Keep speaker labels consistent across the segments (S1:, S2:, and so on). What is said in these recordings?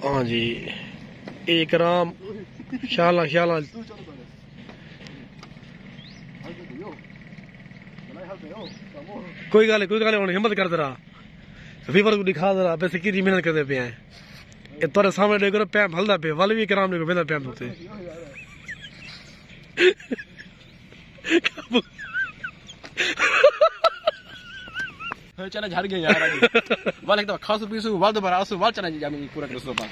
S1: हाँ जी एक राम शाला शाला कोई गल हिम्मत कर जरा फीवर को दिखा जरा पैसे की मेहनत करते पे हैं ये तोरे सामने देखो पैम हलदा पे वाल भी कराम देखो बेंदा पैम होते
S2: चला झाड़ गया यार वाल एकदम खासु पीसु वाल दोबारा आसु वाल चला जामी पूरा कर सोपा।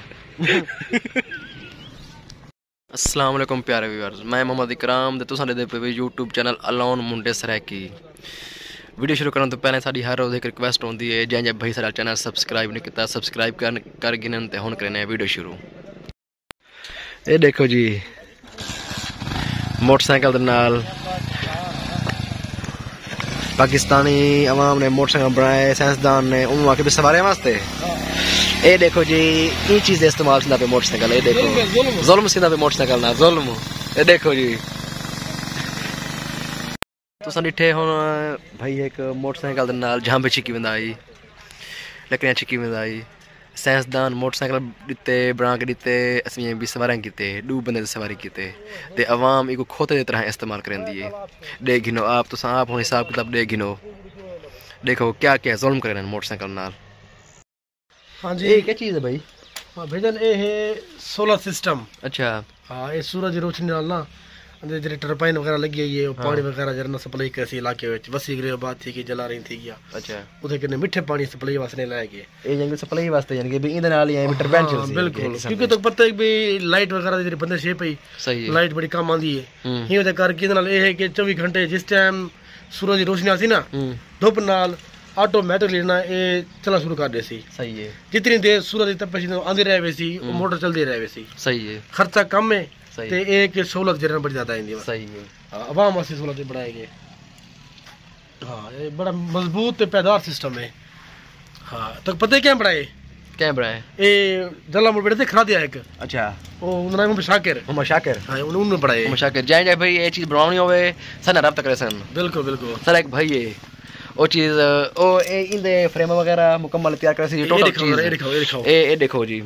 S3: अस्सलाम वालेकुम प्यारे व्यूअर्स, मैं मोहम्मद इकराम ते तुसां दे पे यूट्यूब चैनल अलोन मुंडे सराइकी। वीडियो शुरू करने तो पहले साड़ी हर रोज़ एक रिक्वेस्ट होती है जैसे भाई सारा चैनल सब्सक्राइब नहीं किया सब्सक्राइब कर गिनन ते हुन करने वीडियो शुरू। ये देखो जी मोटरसाइकिल दे नाल पाकिस्तानी अवाम ने मोटरसाइकिल बनाए, साइंसदान ने उन्होंने आके भी सवारे वास्ते। ये देखो जी ये चीज़ इस्तेमाल सीधा पे मोटरसाइकिल, ये देखो जुल्म सीधा पे मोटरसाइकिल ना जुल्म। ये देखो जी तुसां डिठे हुण भाई एक मोटरसाइकिल दे नाल झांबे छिकी वेंदा आई, लकड़ियां छिकी वेंदा आई। साइंसदान मोटरसाइकिल दिते बना के दिते, असीं भी सवारियां कीते, दो बंदे दी सवारी कीते ते अवाम इको खोते दी तरह इस्तेमाल करंदी है। दे गिनो आप तुसां आप हुण हिसाब किताब दे गिनो, देखो क्या क्या जुल्म कर रहे हैं मोटरसाइकिल नाल।
S1: हाँ जी
S3: ये क्या चीज़ है भाई?
S1: हाँ भेजन ये है सोलर सिस्टम।
S3: अच्छा
S1: हाँ ये सूरज की रोशनी नाल ना जी टरबाइन वगैरह लगी हुई है, पानी वगैरह जरा सप्लाई कैसी इलाके में वसी गृह बात थी कि जला रही थी गया।
S3: अच्छा
S1: उधर कितने मिठे पानी सप्लाई वास्ते लाए गए,
S3: ये जंगल सप्लाई वास्ते यानी कि भी इंदे नाल ही टरबाइन चलती है।
S1: बिल्कुल क्योंकि तो पता है भी लाइट वगैरह दी बंदे शेप है,
S3: सही है
S1: लाइट बड़ी कम आंदी है। ये ओदे करके नाल ये है कि 24 घंटे जिस टाइम सूरज की रोशनी आसी ना धुप नाल ऑटोमेटिकली ना ये चलना शुरू कर देसी।
S3: सही है
S1: जितनी देर सूरज की तपश आंदी रहे वैसी मोटर चलती रहे वैसी।
S3: सही है
S1: खर्चा कम है
S3: सही
S1: ते एक सहूलत जरा बड़ी ज्यादा आंदी है।
S3: सही है
S1: आवाम वास्ते सहूलत बढ़ाएंगे। हाँ ये बड़ा मजबूत ते पैदावार सिस्टम है। हाँ तो पता है क्या बढ़ाए ये जला मुड़ बेटे खरा दिया एक।
S3: अच्छा
S1: वो उनका नाम शाकिर हाँ उन्होंने बढ़ाए
S3: शाकिर जाए भाई ये चीज़ बनानी होवे सन रब्ता करे सन।
S1: बिल्कुल बिल्कुल
S3: सर एक भाई है वो चीज़ ओ इंदे फ्रेम वगैरह मुकम्मल तैयार करे सी टोटल चीज़। ये देखो जी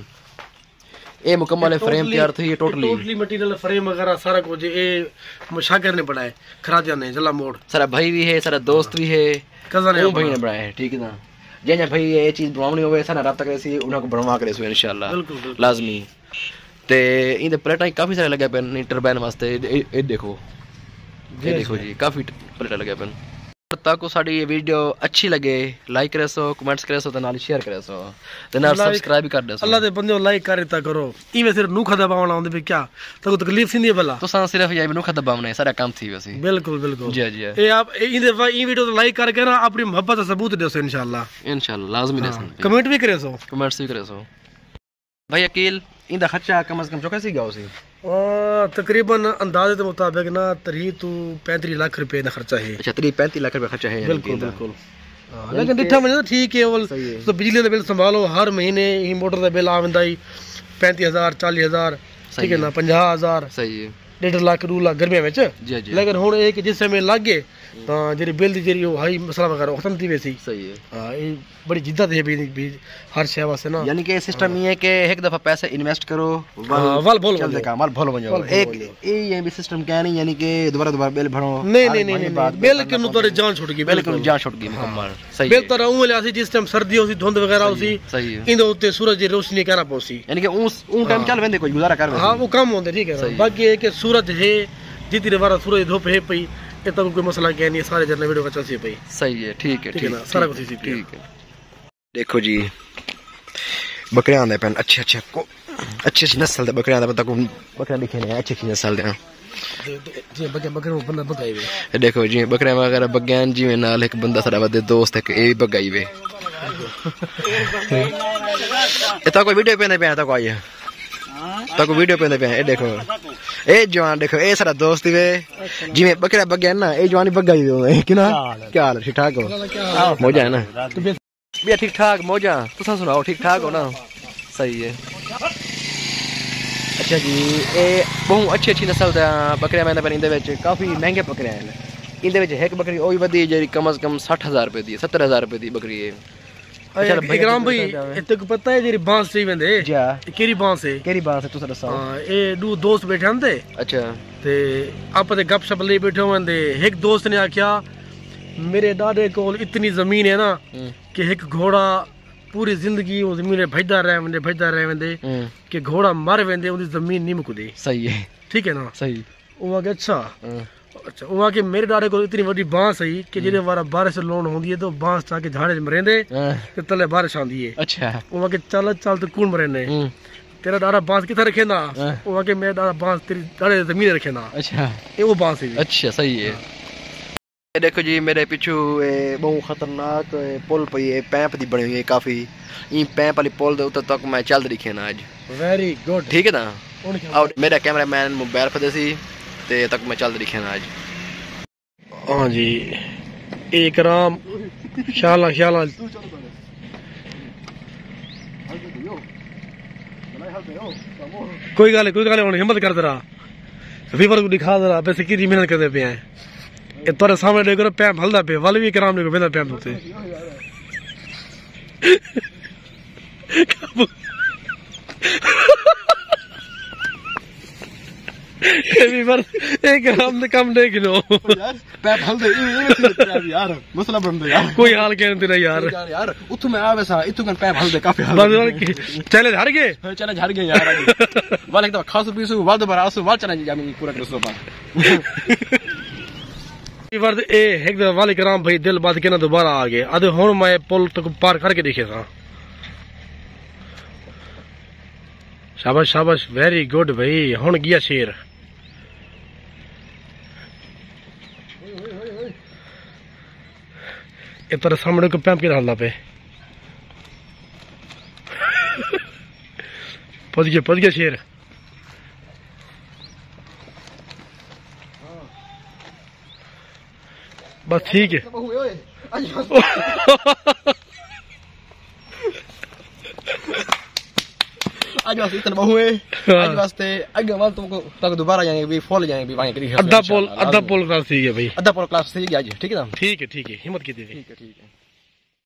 S3: ये मुकम्मल फ्रेम तैयार थी, ये टोटली
S1: मटेरियल फ्रेम वगैरह सारा कुछ ये शाकिर ने बनाया, खराजा ने जला मोड़
S3: सारा भाई भी है, सारा दोस्त भी है,
S1: कज़न है
S3: भाई ने बनाया है। ठीक है ना जे भाई ये चीज़ बनानी होवे सन रब्ता करे सी उन्हां को बनवा करे सो इंशाल्लाह लाजमी। ते इंदे प्लेटां काफ़ी सारे लगे पे टरबाइन वास्ते। ये देखो जी काफ़ी प्लेटां लगे पे। ताको साडी ये वीडियो अच्छी लगे लाइक करे सो, कमेंट्स करे सो, ते नाल शेयर करे सो, ते नाल सब्सक्राइब भी कर दे सो। अल्लाह
S1: दे बंदे लाइक करता करो इवे सिर्फ नूखा दबावना होंदे पे क्या ताको तकलीफ सिंदी भला
S3: तो सा सिर्फ ये नूखा दबावना है सारा काम थी वैसे।
S1: बिल्कुल बिल्कुल
S3: जी जी
S1: ये आप इंदे ई वीडियो तो लाइक करके ना अपनी मोहब्बत का सबूत दे सो इंशाल्लाह
S3: लाजमी दे सो,
S1: कमेंट भी करे सो,
S3: कमेंट्स भी करे सो। भाई अकील इंदा खर्चा कम से कम जो कैसी गया उसी
S1: तकरीबन अंदाजे के मुताबिक ना 30-35 लाख रुपए का खर्चा है।
S3: अच्छा 30-35 लाख रुपए खर्चा है।
S1: बिल्कुल बिल्कुल लेकिन डिठा मने तो ठीक है। तो बिजली का बिल संभालो हर महीने ही मोटर का बिल आवेंदा ही 35,000 40,000 ठीक है ना 50,000
S3: सही है
S1: 1.5 लाख 2 लाख गर्मियों में। लेकिन हुण एक जिस समय लग गए तो जी बिल की जी हाई मसला वगैरह खत्म थी वैसी।
S3: सही है
S1: हाँ ये बड़ी जिद्दत है भी हर शय वास्ते ना।
S3: यानी कि सिस्टम ये है कि एक दफा पैसे इन्वेस्ट करो
S1: वाल बोल
S3: चल देगा माल भलो बन जाओ। एक ये भी सिस्टम क्या नहीं यानी कि दोबारा बिल भरो
S1: नहीं बिल के नु तोरे जान छुट गई,
S3: बिल्कुल जान छुट गई मुकम्मल। सही
S1: बिल तो रहू ले जिस टाइम सर्दी होसी धुंध वगैरह होसी
S3: सही है
S1: इंदे उत्ते सूरज की रोशनी कहना पोसी यानी
S3: कि उस टाइम चल वेंदे कोई गुजारा कर।
S1: हां वो कम होंदे ठीक है। बाकी है कि सूरज है जितनी बार सूरज धूप है पई ये तो कोई मसला क्या नहीं, सारे जने वीडियो का चलसी पई। सही है ठीक है ना सारा कुछ ठीक है।
S3: देखो जी बकरियां आंदे पेन अच्छे नस्ल दे बकरियां दा पता को बकरियां दिखे ने अच्छी नस्ल दे
S1: जी बकरे बंदा बगाई वे।
S3: देखो जी बकरियां वगैरह बग्यान जी में नाल एक बंदा साडा वदे दोस्त है ए बगाई वे। ए ता कोई वीडियो पे नहीं पे ता कोई ताको वीडियो पे पे ए देखो ए जवान देखो ए सारा दोस्त वे जिवें बकरा बग्या ना ए जवानी बगाई वे कि ना क्या हाल ठीक ठाक हो मौजा है ना भी ठीक ठाक मौजा तुसा सुनाओ ठीक ठाक हो ना सही है। अच्छा जी ए बहुत अच्छी नस्ल दा बकरियां मैंने पर इंदे विच काफी महंगे बकरियां हैं। इंदे विच एक बकरी ओ भी वधी जेडी कम से कम 60,000 रुपए दी 70,000 रुपए दी बकरी है।
S1: इकराम भाई इत्ते को पता है जेरी बांस सी वेंदे
S3: जा
S1: केरी बांस है
S3: तुस दसो
S1: हां ए दो दोस्त बैठे हंदे
S3: अच्छा
S1: ते आप ते गपशप ले बैठे होंदे एक दोस्त ने आख्या मेरे दादे कोल इतनी जमीन है ना कि एक घोड़ा पूरी जिंदगी वो जमीन भजदा रह वेंदे कि घोड़ा मर वेंदे उदी जमीन नहीं मुकदी
S3: सही है
S1: ठीक है ना
S3: सही
S1: वो आगे अच्छा वो आके मेरे दादे को इतनी बड़ी बांस है कि जेदे वारा बारिश लोन होंदी है तो बांस चाके झाड़े च मरेंदे ते तले बारिश आंदी है
S3: अच्छा
S1: वो आके चल तो कौन मरेने तेरा दादा बांस किथे रखेंदा वो आके मेरा दादा बांस तेरी दादे जमीन रखेंदा
S3: अच्छा
S1: ये वो बांस है
S3: अच्छा सही है देखो जी मेरे पिछू बहुत खतरनाक पुल पई है पैंप दी बनी हुई है काफी ई पैंप वाली पुल दे उते तक मैं चल रही ना आज
S1: वेरी गुड
S3: ठीक है ना और मेरा कैमरामैन मोबाइल फदे सी ते तक मैं चल रही ना आज
S1: हां जी इकराम शाला कोई गल हुन हिम्मत कर जरा वीवर को दिखा जरा पैसे की मेहनत करदे पे हैं ए तोरे सामने देखो पैंप हलदा पे वाल भी कराम ने को बेंदा पैंप उते वीवर एक कराम ने कम देख लो
S2: यार पैंप हलदे यार मसला बन यार
S1: कोई हाल कहने तेरा यार
S2: उठू मैं आवे सा इतु कन पैंप हलदे काफी हाल
S1: चले हार गए
S2: यार वाल एक तो खासु पीसु वाल दोबारा आसु वाल चला जामी पूरा कर सो पा
S1: वीवर ए एक दो वाले कराम भाई दिल बात के ना दोबारा आ गए अद हुन मैं पुल तक पार करके देखे था शाबाश वेरी गुड भाई हुन गया शेर ए तेरे सामने को पैंप के डालना पे पहुंच गया शेर बस ठीक है
S2: आज वास्ते इतना बहु है आज वास्ते आगे वाल तुमको तक दोबारा जाएंगे भी फॉल जाएंगे भी वहां करी
S1: आधा पोल क्लास ठीक है भाई
S2: आधा पोल क्लास ठीक है आज ठीक है ना
S1: ठीक है हिम्मत की थी
S2: ठीक है